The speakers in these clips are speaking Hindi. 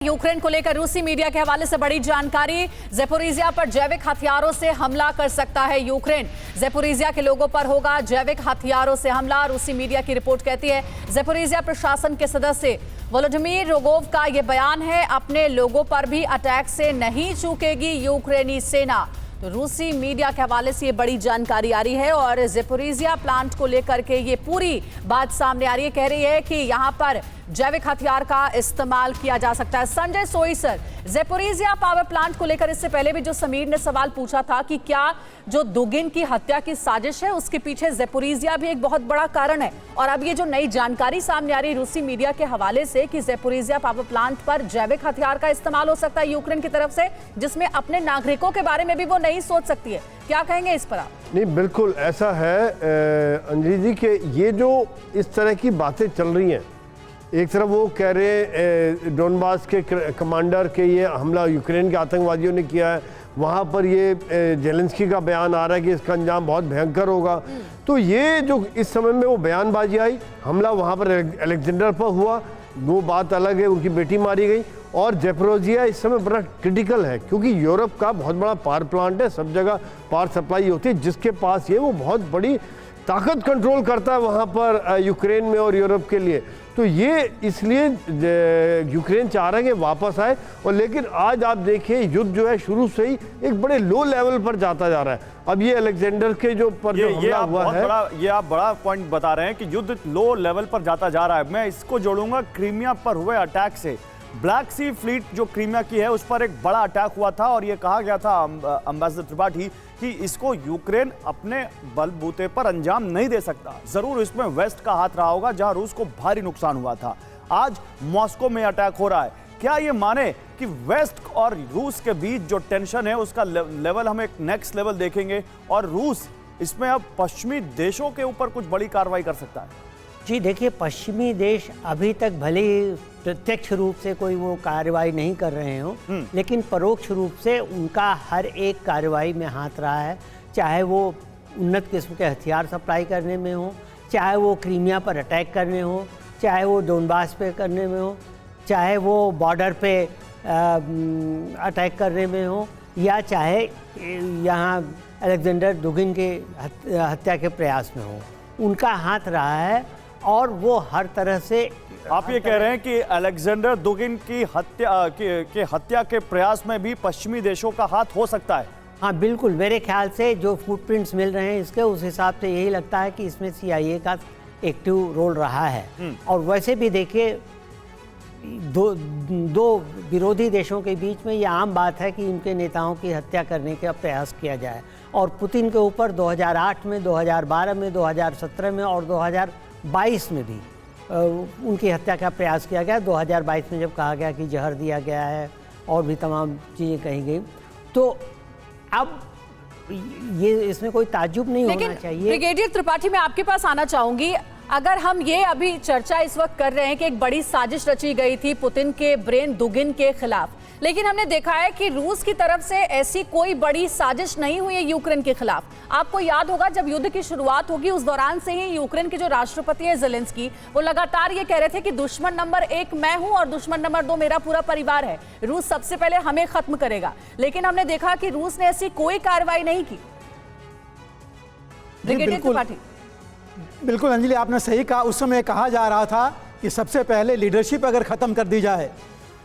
यूक्रेन को लेकर रूसी मीडिया के हवाले से बड़ी जानकारी। ज़ेपोरिज़िया पर जैविक हथियारों से हमला कर सकता है यूक्रेन। ज़ेपोरिज़िया के लोगों पर होगा जैविक हथियारों से हमला, रूसी मीडिया की रिपोर्ट कहती है। ज़ेपोरिज़िया प्रशासन के सदस्य वोलोडिमीर रोगोव का यह बयान है, अपने लोगों पर भी अटैक से नहीं चूकेगी यूक्रेनी सेना। तो रूसी मीडिया के हवाले से ये बड़ी जानकारी आ रही है और ज़ेपोरिज़िया प्लांट को लेकर के ये पूरी बात सामने आ रही है। कह रही है कि यहाँ पर जैविक हथियार का इस्तेमाल किया जा सकता है। संजय सोई सर, ज़ेपोरिज़िया पावर प्लांट को लेकर इससे पहले भी जो समीर ने सवाल पूछा था कि क्या जो दुगिन की हत्या की साजिश है उसके पीछे ज़ेपोरिज़िया भी एक बहुत बड़ा कारण है, और अब ये जो नई जानकारी सामने आ रही है रूसी मीडिया के हवाले से कि ज़ेपोरिज़िया पावर प्लांट पर जैविक हथियार का इस्तेमाल हो सकता है यूक्रेन की तरफ से, जिसमें अपने नागरिकों के बारे में भी वो नहीं सोच सकती है, क्या कहेंगे इस पर आप? नहीं, बिल्कुल ऐसा है अंजलि जी कि ये जो इस तरह की बातें चल रही हैं, एक तरफ वो कह रहे हैं डोनबास के कमांडर के ये हमला यूक्रेन के आतंकवादियों ने किया है, वहाँ पर ये जेलेंस्की का बयान आ रहा है कि इसका अंजाम बहुत भयंकर होगा। तो ये जो इस समय में वो बयानबाजी आई, हमला वहाँ पर अलेक्जेंडर पर हुआ, वो बात अलग है, उनकी बेटी मारी गई। और ज़ेपोरिज़िया इस समय बड़ा क्रिटिकल है क्योंकि यूरोप का बहुत बड़ा पावर प्लांट है, सब जगह पावर सप्लाई होती है, जिसके पास ये वो बहुत बड़ी ताकत कंट्रोल करता है वहाँ पर यूक्रेन में और यूरोप के लिए। तो ये इसलिए यूक्रेन चाह रहा है कि वापस आए। और लेकिन आज आप देखिए युद्ध जो है शुरू से ही एक बड़े लो लेवल पर जाता जा रहा है। अब ये अलेक्जेंडर के जो पर जो हमला हुआ है, ये आप बड़ा पॉइंट बता रहे हैं कि युद्ध लो लेवल पर जाता जा रहा है। मैं इसको जोड़ूंगा क्रीमिया पर हुए अटैक से। ब्लैक सी फ्लीट जो क्रीमिया की है उस पर एक बड़ा अटैक हुआ था और ये कहा गया था एम्बेसडर त्रिपाठी कि इसको यूक्रेन अपने बलबूते पर अंजाम नहीं दे सकता। जरूर इसमें वेस्ट का हाथ रहा होगा जहां रूस को भारी नुकसान हुआ था। आज मॉस्को में अटैक हो रहा है। क्या ये माने कि वेस्ट और रूस के बीच जो टेंशन है उसका लेवल हम एक नेक्स्ट लेवल देखेंगे और रूस इसमें अब पश्चिमी देशों के ऊपर कुछ बड़ी कार्रवाई कर सकता है? जी देखिए, पश्चिमी देश अभी तक भले ही प्रत्यक्ष रूप से कोई वो कार्रवाई नहीं कर रहे हो, लेकिन परोक्ष रूप से उनका हर एक कार्रवाई में हाथ रहा है। चाहे वो उन्नत किस्म के हथियार सप्लाई करने में हो, चाहे वो क्रीमिया पर अटैक करने हो, चाहे वो डोनबास पे करने में हो, चाहे वो बॉर्डर पे अटैक करने में हो, या चाहे यहाँ अलेक्जेंडर दुगिन के हत्या के प्रयास में हो, उनका हाथ रहा है। और वो हर तरह से आप ये कह रहे हैं कि अलेक्जेंडर दुगिन की हत्या के प्रयास में भी पश्चिमी देशों का हाथ हो सकता है? हाँ बिल्कुल, मेरे ख्याल से जो फुटप्रिंट्स मिल रहे हैं इसके, उस हिसाब से यही लगता है कि इसमें CIA का एक्टिव रोल रहा है। और वैसे भी देखिए, दो विरोधी देशों के बीच में ये आम बात है कि उनके नेताओं की हत्या करने का प्रयास किया जाए। और पुतिन के ऊपर 2008 में, 2012 में, 2017 में और 2022 में भी उनकी हत्या का प्रयास किया गया। 2022 में जब कहा गया कि जहर दिया गया है और भी तमाम चीज़ें कही गई, तो अब ये इसमें कोई ताज्जुब नहीं होना चाहिए। ब्रिगेडियर त्रिपाठी, मैं आपके पास आना चाहूंगी। अगर हम ये अभी चर्चा इस वक्त कर रहे हैं कि एक बड़ी साजिश रची गई थी पुतिन के ब्रेन दुगिन के खिलाफ, लेकिन हमने देखा है कि रूस की तरफ से ऐसी कोई बड़ी साजिश नहीं हुई है यूक्रेन के खिलाफ। आपको याद होगा जब युद्ध की शुरुआत होगी उस दौरान से ही यूक्रेन के जो राष्ट्रपति है जेलेंस्की, वो लगातार ये कह रहे थे कि दुश्मन नंबर 1 मैं हूं और दुश्मन नंबर 2 मेरा पूरा परिवार है, रूस सबसे पहले हमें खत्म करेगा। लेकिन हमने देखा कि रूस ने ऐसी कोई कार्रवाई नहीं की। ब्रिगेडियर त्रिपाठी। बिल्कुल अंजलि, आपने सही कहा। उस समय कहा जा रहा था कि सबसे पहले लीडरशिप अगर ख़त्म कर दी जाए,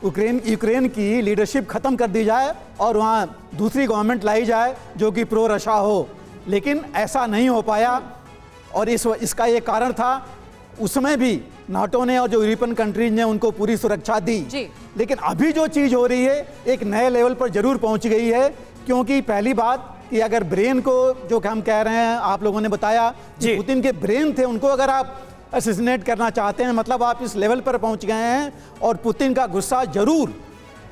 यूक्रेन की लीडरशिप ख़त्म कर दी जाए और वहाँ दूसरी गवर्नमेंट लाई जाए जो कि प्रो रशा हो, लेकिन ऐसा नहीं हो पाया। और इसका ये कारण था, उस समय भी नाटो ने और जो यूरोपियन कंट्रीज ने उनको पूरी सुरक्षा दी। लेकिन अभी जो चीज़ हो रही है एक नए लेवल पर ज़रूर पहुँच गई है। क्योंकि पहली बात कि अगर ब्रेन को, जो हम कह रहे हैं, आप लोगों ने बताया कि पुतिन के ब्रेन थे, उनको अगर आप असैसिनेट करना चाहते हैं, मतलब आप इस लेवल पर पहुंच गए हैं। और पुतिन का गुस्सा जरूर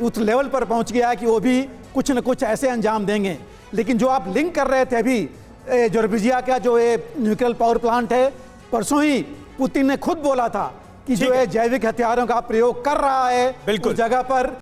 उस लेवल पर पहुंच गया है कि वो भी कुछ न कुछ ऐसे अंजाम देंगे। लेकिन जो आप लिंक कर रहे थे अभी, ज़ेपोरिज़िया का जो ये न्यूक्लियर पावर प्लांट है, परसों ही पुतिन ने खुद बोला था कि जो है जैविक हथियारों का प्रयोग कर रहा है उस जगह पर,